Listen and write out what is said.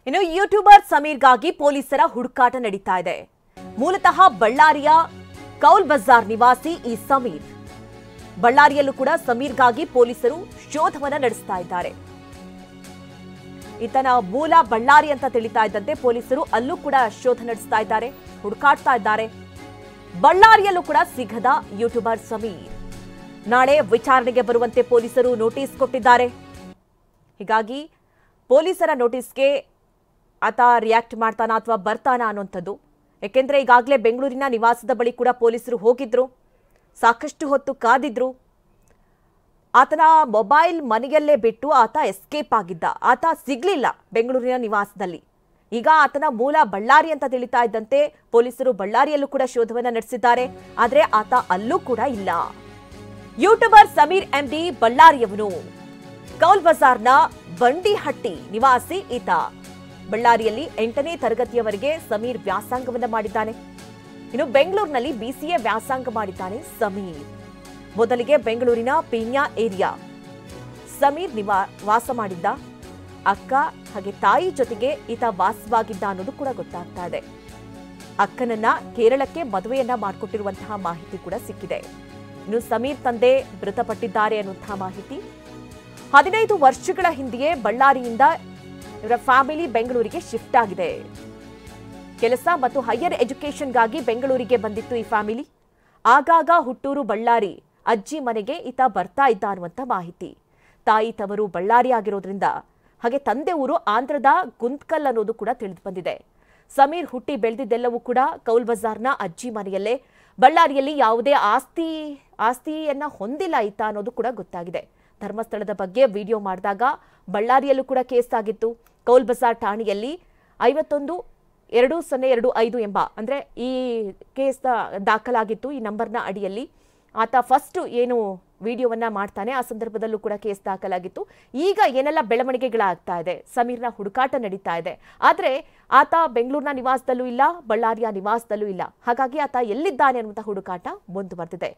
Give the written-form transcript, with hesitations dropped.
ಇನ್ನು ಯೂಟ್ಯೂಬರ್ ಸಮೀರ್ಗಾಗಿ ಪೊಲೀಸರ ಹುಡುಕಾಟ ನಡೀತಾ ಇದೆ. ಮೂಲತಃ ಬಳ್ಳಾರಿಯ ಕೌಲ್ ಬಜಾರ್ ನಿವಾಸಿ ಈ ಸಮೀರ್. ಬಳ್ಳಾರಿಯಲ್ಲೂ ಕೂಡ ಸಮೀರ್ಗಾಗಿ ಪೊಲೀಸರು ಶೋಧವನ್ನ ನಡೆಸ್ತಾ ಇದ್ದಾರೆ. ಈತನ ಮೂಲ ಬಳ್ಳಾರಿ ಅಂತ ತಿಳಿತಾ ಇದ್ದಂತೆ ಪೊಲೀಸರು ಅಲ್ಲೂ ಕೂಡ ಶೋಧ ನಡೆಸ್ತಾ ಇದ್ದಾರೆ, ಹುಡುಕಾಡ್ತಾ ಇದ್ದಾರೆ. ಬಳ್ಳಾರಿಯಲ್ಲೂ ಕೂಡ ಸಿಗದ ಯೂಟ್ಯೂಬರ್ ಸಮೀರ್. ನಾಳೆ ವಿಚಾರಣೆಗೆ ಬರುವಂತೆ ಪೊಲೀಸರು ನೋಟಿಸ್ ಕೊಟ್ಟಿದ್ದಾರೆ. ಹೀಗಾಗಿ ಪೊಲೀಸರ ನೋಟಿಸ್ಗೆ ಆತ ರಿಯಾಕ್ಟ್ ಮಾಡ್ತಾನಾ ಅಥವಾ ಬರ್ತಾನಾ ಅನ್ನೋಂಥದ್ದು. ಯಾಕೆಂದ್ರೆ ಈಗಾಗಲೇ ಬೆಂಗಳೂರಿನ ನಿವಾಸದ ಬಳಿ ಕೂಡ ಪೊಲೀಸರು ಹೋಗಿದ್ರು, ಸಾಕಷ್ಟು ಹೊತ್ತು ಕಾದಿದ್ರು. ಆತನ ಮೊಬೈಲ್ ಮನೆಯಲ್ಲೇ ಬಿಟ್ಟು ಆತ ಎಸ್ಕೇಪ್ ಆಗಿದ್ದ. ಆತ ಸಿಗ್ಲಿಲ್ಲ ಬೆಂಗಳೂರಿನ ನಿವಾಸದಲ್ಲಿ. ಈಗ ಆತನ ಮೂಲ ಬಳ್ಳಾರಿ ಅಂತ ತಿಳಿತಾ ಇದ್ದಂತೆ ಪೊಲೀಸರು ಬಳ್ಳಾರಿಯಲ್ಲೂ ಕೂಡ ಶೋಧವನ್ನ ನಡೆಸಿದ್ದಾರೆ. ಆದ್ರೆ ಆತ ಅಲ್ಲೂ ಕೂಡ ಇಲ್ಲ. ಯೂಟ್ಯೂಬರ್ ಸಮೀರ್ ಎಂಡಿ ಬಳ್ಳಾರಿಯವನು. ಕೌಲ್ ಬಜಾರ್ನ ಬಂಡಿಹಟ್ಟಿ ನಿವಾಸಿ ಈತ. ಬಳ್ಳಾರಿಯಲ್ಲಿ 8ನೇ ತರಗತಿಯವರೆಗೆ ಸಮೀರ್ ವ್ಯಾಸಂಗವನ್ನ ಮಾಡಿದ್ದಾನೆ. ಇನ್ನು ಬೆಂಗಳೂರಿನಲ್ಲಿ BCA ವ್ಯಾಸಂಗ ಮಾಡಿದ್ದಾನೆ ಸಮೀರ್. ಮೊದಲಿಗೆ ಬೆಂಗಳೂರಿನ ಪೀಣ್ಯ ಏರಿಯಾ ಸಮೀರ್ ವಾಸ ಮಾಡಿದ್ದ. ಅಕ್ಕ ಹಾಗೆ ತಾಯಿ ಜೊತೆಗೆ ಈತ ವಾಸವಾಗಿದ್ದ ಅನ್ನೋದು ಕೂಡ ಗೊತ್ತಾಗ್ತಾ ಇದೆ. ಅಕ್ಕನನ್ನ ಕೇರಳಕ್ಕೆ ಮದುವೆಯನ್ನ ಮಾಡಿಕೊಟ್ಟಿರುವಂತಹ ಮಾಹಿತಿ ಕೂಡ ಸಿಕ್ಕಿದೆ. ಇನ್ನು ಸಮೀರ್ ತಂದೆ ಮೃತಪಟ್ಟಿದ್ದಾರೆ ಅನ್ನುವಂತಹ ಮಾಹಿತಿ. 15 ವರ್ಷಗಳ ಹಿಂದೆಯೇ ಬಳ್ಳಾರಿಯಿಂದ ಇವರ ಫ್ಯಾಮಿಲಿ ಬೆಂಗಳೂರಿಗೆ ಶಿಫ್ಟ್ ಆಗಿದೆ. ಕೆಲಸ ಮತ್ತು ಹೈಯರ್ ಎಜುಕೇಷನ್ಗಾಗಿ ಬೆಂಗಳೂರಿಗೆ ಬಂದಿತ್ತು ಈ ಫ್ಯಾಮಿಲಿ. ಆಗಾಗ ಹುಟ್ಟೂರು ಬಳ್ಳಾರಿ ಅಜ್ಜಿ ಮನೆಗೆ ಈತ ಬರ್ತಾ ಇದ್ದ ಅನ್ನುವಂಥ ಮಾಹಿತಿ. ತಾಯಿ ತವರು ಬಳ್ಳಾರಿ ಆಗಿರೋದ್ರಿಂದ ಹಾಗೆ ತಂದೆ ಊರು ಆಂಧ್ರದ ಗುಂತ್ಕಲ್ ಅನ್ನೋದು ಕೂಡ ತಿಳಿದು ಬಂದಿದೆ. ಸಮೀರ್ ಹುಟ್ಟಿ ಬೆಳೆದಿದ್ದೆಲ್ಲವೂ ಕೂಡ ಕೌಲ್ ಬಜಾರ್ನ ಅಜ್ಜಿ ಮನೆಯಲ್ಲೇ. ಬಳ್ಳಾರಿಯಲ್ಲಿ ಯಾವುದೇ ಆಸ್ತಿಯನ್ನ ಹೊಂದಿಲ್ಲ ಈತ ಅನ್ನೋದು ಕೂಡ ಗೊತ್ತಾಗಿದೆ. ಧರ್ಮಸ್ಥಳದ ಬಗ್ಗೆ ವಿಡಿಯೋ ಮಾಡಿದಾಗ ಬಳ್ಳಾರಿಯಲ್ಲೂ ಕೂಡ ಕೇಸ್ ಆಗಿತ್ತು. ಕೌಲ್ ಬಜಾರ್ ಠಾಣೆಯಲ್ಲಿ 51-2025 ಎಂಬ ಅಂದ್ರೆ ಈ ಕೇಸ್ ದಾಖಲಾಗಿತ್ತು. ಈ ನಂಬರ್ನ ಅಡಿಯಲ್ಲಿ ಆತ ಫಸ್ಟ್ ಏನು ವಿಡಿಯೋವನ್ನ ಮಾಡ್ತಾನೆ ಆ ಸಂದರ್ಭದಲ್ಲೂ ಕೂಡ ಕೇಸ್ ದಾಖಲಾಗಿತ್ತು. ಈಗ ಏನೆಲ್ಲ ಬೆಳವಣಿಗೆಗಳಾಗ್ತಾ ಇದೆ, ಸಮೀರ್ನ ಹುಡುಕಾಟ ನಡೀತಾ ಇದೆ. ಆದ್ರೆ ಆತ ಬೆಂಗಳೂರಿನ ನಿವಾಸದಲ್ಲೂ ಇಲ್ಲ, ಬಳ್ಳಾರಿಯ ನಿವಾಸದಲ್ಲೂ ಇಲ್ಲ. ಹಾಗಾಗಿ ಆತ ಎಲ್ಲಿದ್ದಾನೆ ಅನ್ನುವಂಥ ಹುಡುಕಾಟ ಮುಂದುವರೆದಿದೆ.